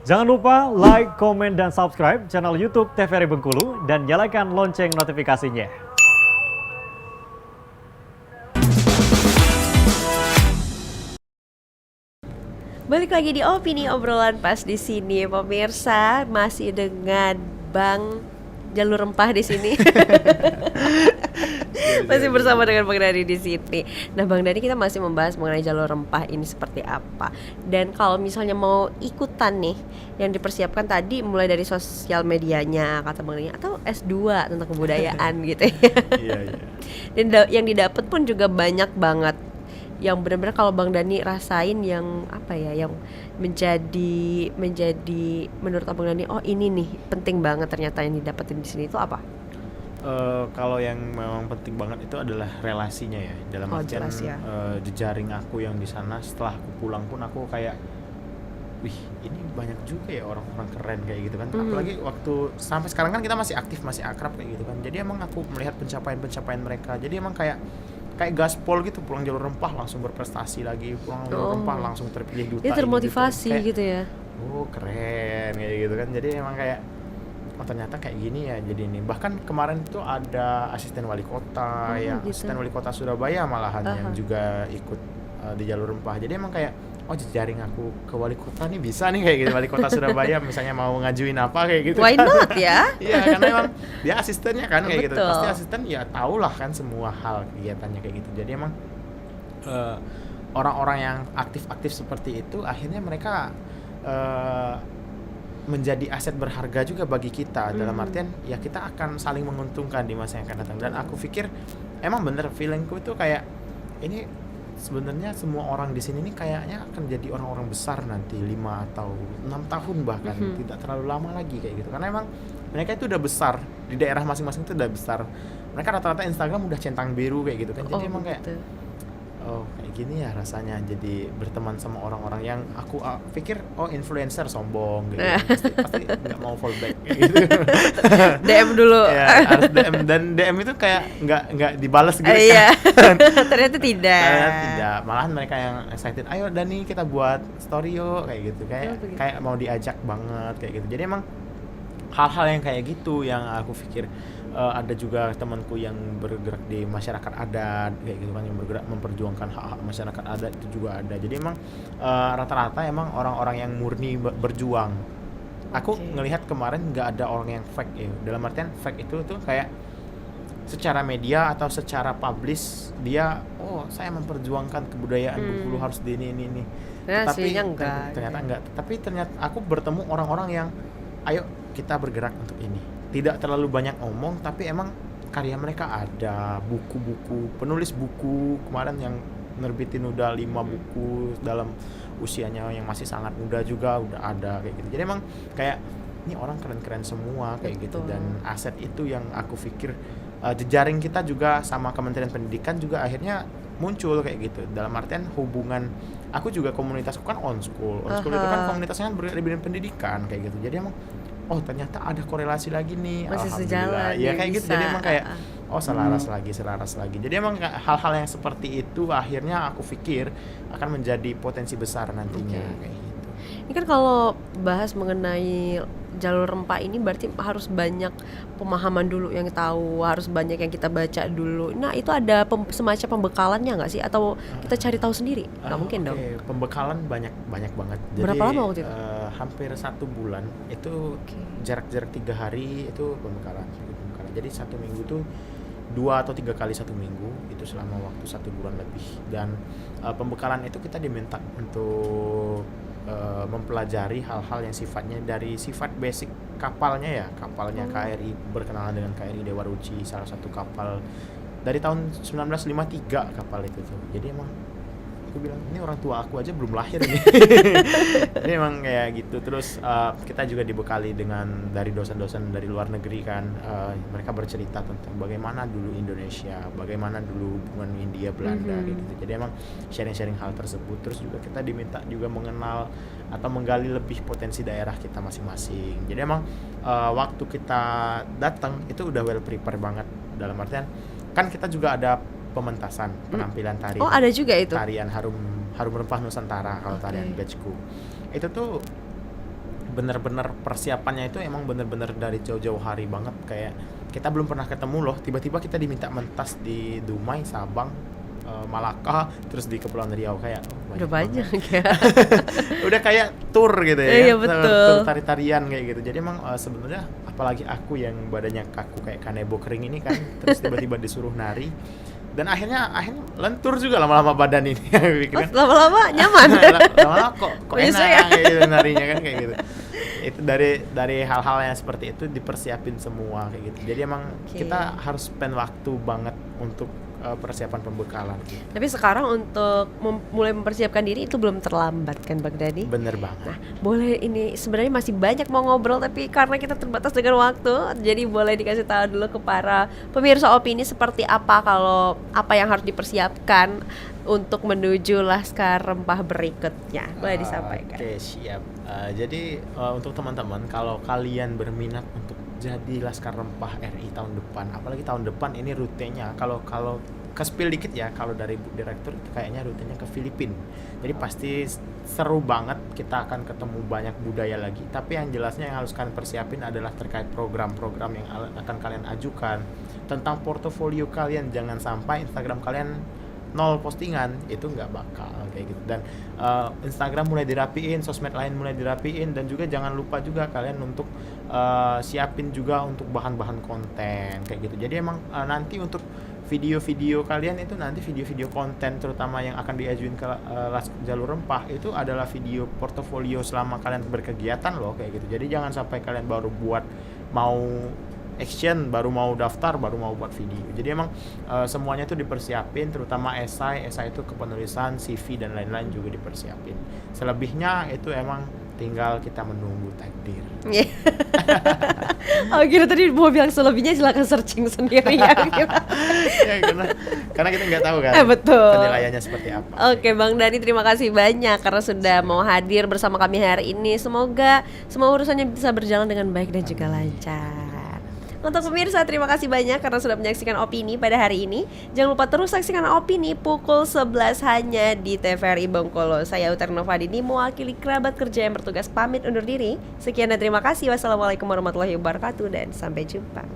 Jangan lupa like, komen, dan subscribe channel YouTube TVRI Bengkulu dan nyalakan lonceng notifikasinya. Balik lagi di opini obrolan pas di sini, pemirsa, masih dengan Bang Jalur Rempah di sini. Masih bersama dengan Bang Dani di sini. Nah, Bang Dani, kita masih membahas mengenai jalur rempah ini seperti apa. Dan kalau misalnya mau ikutan nih, yang dipersiapkan tadi mulai dari sosial medianya kata Bang Dani, atau S2 tentang kebudayaan gitu ya. Iya. Dan yang didapat pun juga banyak banget. Yang benar-benar kalau Bang Dani rasain yang apa ya, yang menjadi menurut Abang Dani, oh ini nih penting banget ternyata yang didapetin di sini itu apa? Kalau yang memang penting banget itu adalah relasinya ya, dalam artian jelas ya. jejaring aku yang di sana. Setelah aku pulang pun aku kayak, wih ini banyak juga ya orang-orang keren kayak gitu kan. Apalagi waktu sampai sekarang kan kita masih aktif, masih akrab kayak gitu kan. Jadi emang aku melihat pencapaian mereka. Jadi emang kayak gaspol gitu, pulang jalur rempah langsung berprestasi lagi, pulang jalur rempah langsung terpilih duta. Dia termotivasi gitu ya. Oh keren kayak gitu kan. Jadi emang kayak, oh ternyata kayak gini ya. Jadi ini bahkan kemarin tuh ada asisten wali kota ya, gitu. asisten wali kota Surabaya malahan yang juga ikut di jalur rempah. Jadi emang kayak, oh jejaring aku ke wali kota nih bisa nih kayak gitu, wali kota Surabaya misalnya mau ngajuin apa kayak gitu. Why not ya? Iya, karena emang dia asistennya kan kayak gitu. Betul. Pasti asisten ya tahu lah kan semua hal kegiatannya kayak gitu. Jadi emang orang-orang yang aktif-aktif seperti itu akhirnya mereka menjadi aset berharga juga bagi kita. Dalam artian ya kita akan saling menguntungkan di masa yang akan datang. Dan aku pikir emang bener, feelingku itu kayak ini sebenarnya semua orang di sini nih kayaknya akan jadi orang-orang besar nanti 5 atau 6 tahun bahkan, tidak terlalu lama lagi kayak gitu. Karena emang mereka itu udah besar di daerah masing-masing, itu udah besar. Mereka rata-rata Instagram udah centang biru kayak gitu kan. Jadi emang kayak, oh kayak gini ya rasanya jadi berteman sama orang-orang yang aku pikir oh influencer sombong gitu. Pasti nggak mau follow back kayak gitu. DM dulu. Ya, harus DM, dan DM itu kayak nggak dibalas gitu Iya. kan. Ternyata tidak. Tidak, malahan mereka yang excited, ayo Dani kita buat story yuk kayak gitu, kayak mau diajak banget kayak gitu. Jadi emang hal-hal yang kayak gitu yang aku pikir. Ada juga temanku yang bergerak di masyarakat adat kayak gitu kan, yang bergerak memperjuangkan hak-hak masyarakat adat itu juga ada. Jadi emang rata-rata emang orang-orang yang murni berjuang. Aku ngelihat kemarin nggak ada orang yang fake ya. Dalam artian fake itu tuh kayak secara media atau secara publish dia, oh saya memperjuangkan kebudayaan Bengkulu harus di ini. Tetapi ternyata enggak. Tapi ternyata aku bertemu orang-orang yang, ayo kita bergerak untuk ini. Tidak terlalu banyak omong, tapi emang karya mereka ada, buku-buku, penulis buku kemarin yang nerbitin udah 5 buku dalam usianya yang masih sangat muda juga udah ada kayak gitu. Jadi emang kayak ini orang keren-keren semua kayak gitu. Dan aset itu yang aku pikir jejaring kita juga sama Kementerian Pendidikan juga akhirnya muncul kayak gitu. Dalam artian hubungan, aku juga komunitasku kan on school itu kan komunitasnya kan bergerak di bidang pendidikan kayak gitu. Jadi emang oh ternyata ada korelasi lagi nih, masih alhamdulillah sejalan ya kayak bisa. gitu. Jadi emang kayak oh selaras lagi. Jadi emang hal-hal yang seperti itu akhirnya aku pikir akan menjadi potensi besar nantinya kayak gitu. Ini kan kalau bahas mengenai jalur rempah ini berarti harus banyak pemahaman dulu yang tahu, harus banyak yang kita baca dulu. Nah itu ada semacam pembekalannya nggak sih, atau kita cari tahu sendiri? Nggak mungkin dong. Pembekalan banyak banget. Berapa Jadi, lama waktu itu? Hampir 1 bulan itu, jarak-jarak 3 hari itu pembekalan. Jadi 1 minggu tuh 2 atau 3 kali 1 minggu itu selama waktu 1 bulan lebih. Dan pembekalan itu kita diminta untuk mempelajari hal-hal yang sifatnya dari sifat basic kapalnya KRI, berkenalan dengan KRI Dewa Ruci, salah satu kapal dari tahun 1953 kapal itu tuh. Jadi emang aku bilang ini orang tua aku aja belum lahir nih. Ini emang kayak gitu. Terus kita juga dibekali dengan dari dosen-dosen dari luar negeri kan, mereka bercerita tentang bagaimana dulu Indonesia, bagaimana dulu hubungan India Belanda gitu. Jadi emang sharing-sharing hal tersebut. Terus juga kita diminta juga mengenal atau menggali lebih potensi daerah kita masing-masing. Jadi emang waktu kita datang itu udah well prepare banget, dalam artian kan kita juga ada pementasan penampilan tari. Oh ada juga itu. Tarian harum rempah Nusantara kalau tarian batchku. Itu tuh bener-bener persiapannya itu emang bener-bener dari jauh-jauh hari banget. Kayak kita belum pernah ketemu loh, tiba-tiba kita diminta mentas di Dumai, Sabang, Malaka, terus di Kepulauan Riau. Kayak Udah banyak ya. udah kayak tour gitu ya, Iya, kan? betul. Tour tari-tarian kayak gitu. Jadi emang sebenarnya apalagi aku yang badannya kaku kayak kanebo kering ini kan, terus tiba-tiba disuruh nari, dan akhirnya lentur juga lama-lama badan ini. Oh, lama-lama nyaman. Lama-lama kok Bisa enak ya? kayak gitu narinya kan kayak gitu. Itu dari hal-hal yang seperti itu dipersiapin semua kayak gitu. Jadi emang Oke. kita harus spend waktu banget untuk persiapan pembekalan gitu. Tapi sekarang untuk mulai mempersiapkan diri itu belum terlambat kan Bang Dani? Bener banget. Nah, boleh ini sebenarnya masih banyak mau ngobrol tapi karena kita terbatas dengan waktu, jadi boleh dikasih tahu dulu ke para pemirsa opini seperti apa kalau apa yang harus dipersiapkan untuk menuju Laskar Rempah berikutnya. Boleh disampaikan. Oke, siap. Jadi untuk teman-teman, kalau kalian berminat untuk jadi Laskar Rempah RI tahun depan, apalagi tahun depan ini rutenya kalau ke-spill dikit ya, kalau dari Bu Direktur kayaknya rutenya ke Filipina. Jadi pasti seru banget, kita akan ketemu banyak budaya lagi. Tapi yang jelasnya yang harus kalian persiapin adalah terkait program-program yang akan kalian ajukan, tentang portofolio kalian. Jangan sampai Instagram kalian 0 postingan, itu nggak bakal kayak gitu. Dan Instagram mulai dirapiin, sosmed lain mulai dirapiin, dan juga jangan lupa juga kalian untuk siapin juga untuk bahan-bahan konten kayak gitu. Jadi emang nanti untuk video-video kalian itu nanti video-video konten terutama yang akan diajuin ke Jalur Rempah itu adalah video portofolio selama kalian berkegiatan loh kayak gitu. Jadi jangan sampai kalian baru buat mau action, baru mau daftar, baru mau buat video. Jadi emang semuanya itu dipersiapin, terutama esai itu kepenulisan, CV dan lain-lain juga dipersiapin. Selebihnya itu emang tinggal kita menunggu takdir. Oh gitu, tadi mau bilang selebihnya silakan searching sendiri ya. Ya, karena kita nggak tahu kan Betul. penilaiannya seperti apa. Oke Bang Dani, terima kasih banyak karena sudah mau hadir bersama kami hari ini. Semoga semua urusannya bisa berjalan dengan baik dan juga lancar. Untuk pemirsa, terima kasih banyak karena sudah menyaksikan Opini pada hari ini. Jangan lupa terus saksikan Opini pukul 11 hanya di TVRI Bengkulu. Saya Utari Novadini mewakili kerabat kerja yang bertugas pamit undur diri. Sekian dan terima kasih. Wassalamualaikum warahmatullahi wabarakatuh dan sampai jumpa.